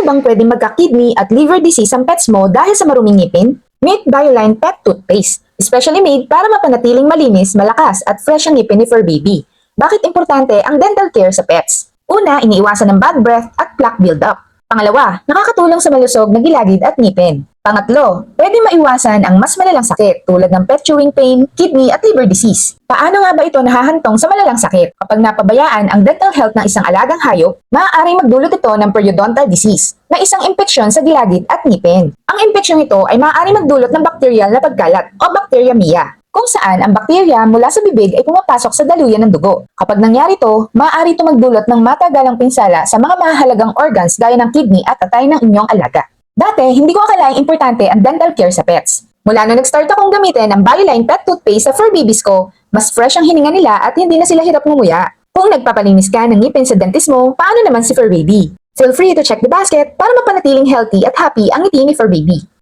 bang pwedeng magka-kidney at liver disease ang pets mo dahil sa maruming ngipin? Meet Bioline Pet Toothpaste, especially made para mapanatiling malinis, malakas at fresh ang ngipin ni fur baby. Bakit importante ang dental care sa pets? Una, iniiwasan ng bad breath at plaque buildup. Pangalawa, nakakatulong sa malusog na gilagid at ngipin. Pangatlo, pwede maiwasan ang mas malalang sakit tulad ng pet chewing pain, kidney at liver disease. Paano nga ba ito nahahantong sa malalang sakit? Kapag napabayaan ang dental health ng isang alagang hayop, maaaring magdulot ito ng periodontal disease na isang impeksyon sa gilagid at ngipin. Ang impeksyon ito ay maaaring magdulot ng bacterial na pagkalat o bacteremia, kung saan ang bakterya mula sa bibig ay pumapasok sa daluyan ng dugo. Kapag nangyari ito, maaari ito magdulot ng matagalang pinsala sa mga mahalagang organs gaya ng kidney at atay ng inyong alaga. Dati, hindi ko akalaing importante ang dental care sa pets. Mula nung nag-start akong gamitin ang Bioline Pet Toothpaste sa fur babies ko, mas fresh ang hininga nila at hindi na sila hirap ngumuya. Kung nagpapalinis ka ng ngipin sa dentist mo, paano naman si fur baby? Feel free to check the basket para mapanatiling healthy at happy ang ngiti ni fur baby.